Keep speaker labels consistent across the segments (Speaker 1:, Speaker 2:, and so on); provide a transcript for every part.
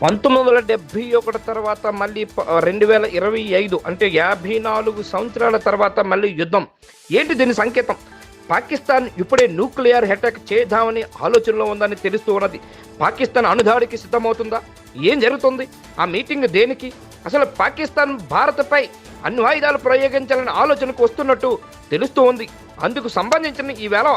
Speaker 1: 1971 తర్వాత మళ్ళీ 2025 అంటే 54 సంవత్సరాల తర్వాత మళ్ళీ యుద్ధం. ఏంటి దీని సంకేతం? పాకిస్తాన్ ఇప్పుడే న్యూక్లియర్ అటాక్ చేద్దామని ఆలోచనలో ఉందని తెలుస్తూ ఉన్నది. పాకిస్తాన్ అణుదాడికి సిద్ధమవుతుందా? ఏం జరుగుతుంది? ఆ మీటింగ్ దేనికి? అసలు పాకిస్తాన్ భారత్పై అణ్వాయుధాలు ప్రయోగించాలనే ఆలోచనకు వస్తున్నట్టు తెలుస్తూ ఉంది. అందుకు సంబంధించిన ఈవేళ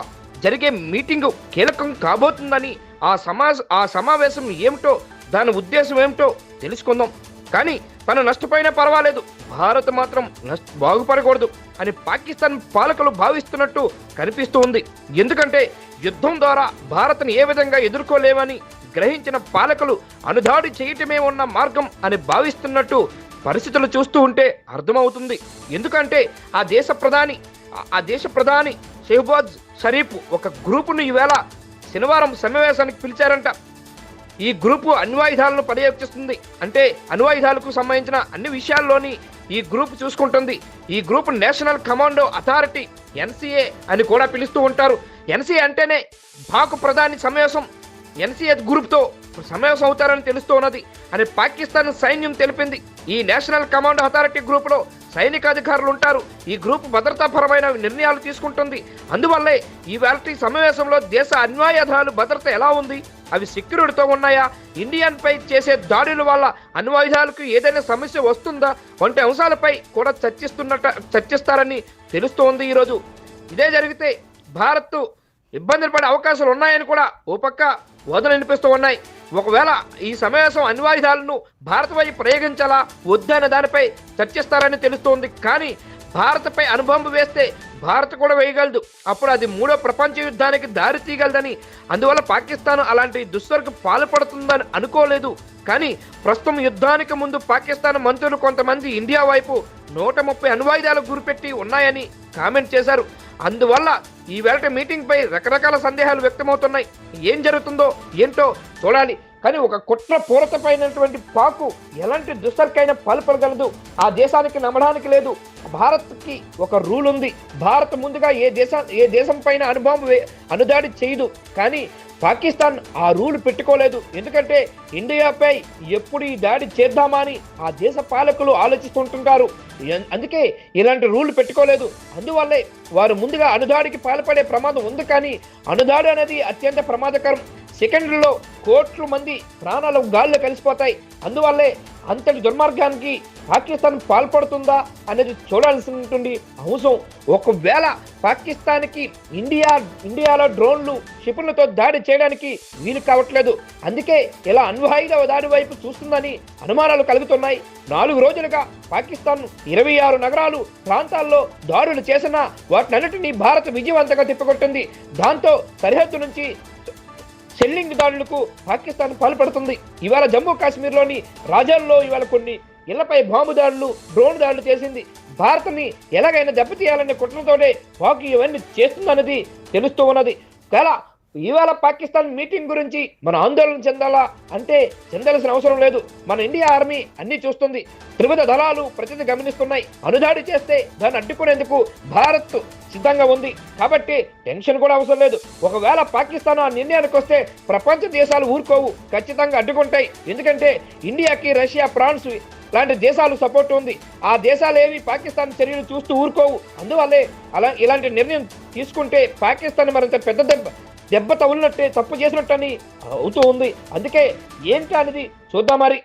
Speaker 1: జరిగే మీటింగు కీలకం కాబోతుందని ఆ సమావేశం ఏమిటో, దాని ఉద్దేశం ఏమిటో తెలుసుకుందాం. కానీ తను నష్టపోయినా పర్వాలేదు, భారత్ మాత్రం బాగుపడకూడదు అని పాకిస్తాన్ పాలకులు భావిస్తున్నట్టు కనిపిస్తూ ఉంది. ఎందుకంటే యుద్ధం ద్వారా భారత్ని ఏ విధంగా ఎదుర్కోలేమని గ్రహించిన పాలకులు అణుదాడి చేయటమే ఉన్న మార్గం అని భావిస్తున్నట్టు పరిస్థితులు చూస్తూ ఉంటే అర్థమవుతుంది. ఎందుకంటే ఆ దేశ ప్రధాని షెహబాజ్ షరీఫ్ ఒక గ్రూపును ఈవేళ శనివారం సమావేశానికి పిలిచారంట. ఈ గ్రూపు అణ్వాయుధాలను పర్యవేక్షిస్తుంది. అంటే అణ్వాయుధాలకు సంబంధించిన అన్ని విషయాల్లోని ఈ గ్రూప్ చూసుకుంటుంది. ఈ group national commando authority NCA అని కూడా పిలుస్తూ ఉంటారు. ఎన్సీఏ అంటేనే పాక్ ప్రధాని సమావేశం ఎన్సీఏ గ్రూప్తో సమావేశం అవుతారని తెలుస్తూ ఉన్నది అని పాకిస్తాన్ సైన్యం తెలిపింది. ఈ నేషనల్ కమాండో అథారిటీ గ్రూప్లో సైనిక అధికారులు ఉంటారు. ఈ గ్రూప్ భద్రతాపరమైన నిర్ణయాలు తీసుకుంటుంది. అందువల్లే ఈ వేళ సమావేశంలో దేశ అణ్వాయుధాలు భద్రత ఎలా ఉంది, అవి సెక్యూరిటీతో ఉన్నాయా, ఇండియన్పై చేసే దాడుల వల్ల అణ్వాయుధాలకు ఏదైనా సమస్య వస్తుందా వంటి అంశాలపై కూడా చర్చిస్తారని తెలుస్తోంది. ఈరోజు ఇదే జరిగితే భారత్ ఇబ్బందులు పడే అవకాశాలు ఉన్నాయని కూడా ఓ పక్క వాదనలు వినిపిస్తూ ఉన్నాయి. ఒకవేళ ఈ సమావేశం అణ్వాయుధాలను భారత్ వైపు ప్రయోగించాలా వద్దనే దానిపై చర్చిస్తారని తెలుస్తోంది. కానీ భారత్పై అణుబాంబు వేస్తే భారత్ కూడా వేయగలదు. అప్పుడు అది 3వ ప్రపంచ యుద్ధానికి దారి తీయగలదని, అందువల్ల పాకిస్తాన్ అలాంటి దుశ్చర్యకు పాల్పడుతుందని అనుకోలేదు. కానీ ప్రస్తుతం యుద్ధానికి ముందు పాకిస్తాన్ మంత్రులు కొంతమంది ఇండియా వైపు 130 అణ్వాయుధాలు గురిపెట్టి ఉన్నాయని కామెంట్ చేశారు. అందువల్ల ఈ వేళ మీటింగ్ పై రకరకాల సందేహాలు వ్యక్తమవుతున్నాయి. ఏం జరుగుతుందో ఏంటో చూడాలి. కానీ ఒక కుట్ర పూరతపైనటువంటి పాకు ఎలాంటి దుస్తర్కైనా పాల్పడగలదు. ఆ దేశానికి నమ్మడానికి లేదు. భారత్కి ఒక రూల్ ఉంది. భారత్ ముందుగా ఏ దేశం పైన అణుదాడి చేయదు. కానీ పాకిస్తాన్ ఆ రూల్ పెట్టుకోలేదు. ఎందుకంటే ఇండియాపై ఎప్పుడు ఈ దాడి చేద్దామని ఆ దేశ పాలకులు ఆలోచిస్తుంటుంటారు. అందుకే ఇలాంటి రూల్ పెట్టుకోలేదు. అందువల్లే వారు ముందుగా అణుదాడికి పాల్పడే ప్రమాదం ఉంది. కానీ అణుదాడి అనేది అత్యంత ప్రమాదకరం. సెకండ్లలో కోట్ల మంది ప్రాణాలు గాల్లో కలిసిపోతాయి. అందువల్లే అంతటి దుర్మార్గానికి పాకిస్తాన్ పాల్పడుతుందా అనేది చూడాల్సినటువంటి అవసరం. ఒకవేళ పాకిస్తాన్కి ఇండియాలో డ్రోన్లు క్షిపణులతో దాడి చేయడానికి వీలు కావట్లేదు. అందుకే ఇలా అణ్వాయుధ దాడి వైపు చూస్తుందని అనుమానాలు కలుగుతున్నాయి. 4 రోజులుగా పాకిస్తాన్ 26 నగరాలు ప్రాంతాల్లో దాడులు చేసినా వాటినన్నిటినీ భారత్ విజయవంతంగా తిప్పికొట్టింది. దాంతో సరిహద్దు నుంచి షెల్లింగ్ దాడులకు పాకిస్తాన్ పాల్పడుతుంది. ఇవాళ జమ్మూ కాశ్మీర్లోని రాజాల్లో ఇవాళ కొన్ని ఇళ్లపై బాంబు దాడులు, డ్రోన్ దాడులు చేసింది. భారత్ని ఎలాగైనా దెబ్బతీయాలనే కుట్రతోనే పాక్ ఇవన్నీ చేస్తుందన్నది తెలుస్తూ ఉన్నది. ఇవాళ పాకిస్తాన్ మీటింగ్ గురించి మన ఆందోళన చెందాలా అంటే చెందాల్సిన అవసరం లేదు. మన ఇండియా ఆర్మీ అన్ని చూస్తుంది. త్రివిధ దళాలు ప్రతిదీ గమనిస్తున్నాయి. అణుదాడి చేస్తే దాన్ని అడ్డుకునేందుకు భారత్ సిద్ధంగా ఉంది. కాబట్టి టెన్షన్ కూడా అవసరం లేదు. ఒకవేళ పాకిస్తాన్ ఆ నిర్ణయానికి వస్తే ప్రపంచ దేశాలు ఊరుకోవు, ఖచ్చితంగా అడ్డుకుంటాయి. ఎందుకంటే ఇండియాకి రష్యా, ఫ్రాన్స్ లాంటి దేశాలు సపోర్ట్ ఉంది. ఆ దేశాలు ఏవి పాకిస్తాన్ చర్యలు చూస్తూ ఊరుకోవు. అందువల్లే ఇలాంటి నిర్ణయం తీసుకుంటే పాకిస్తాన్ మరింత పెద్ద దెబ్బ తగులినట్టే, తప్పు చేసినట్టని అవుతూ ఉంది. అందుకే ఏంటి అనేది చూద్దాం మరి.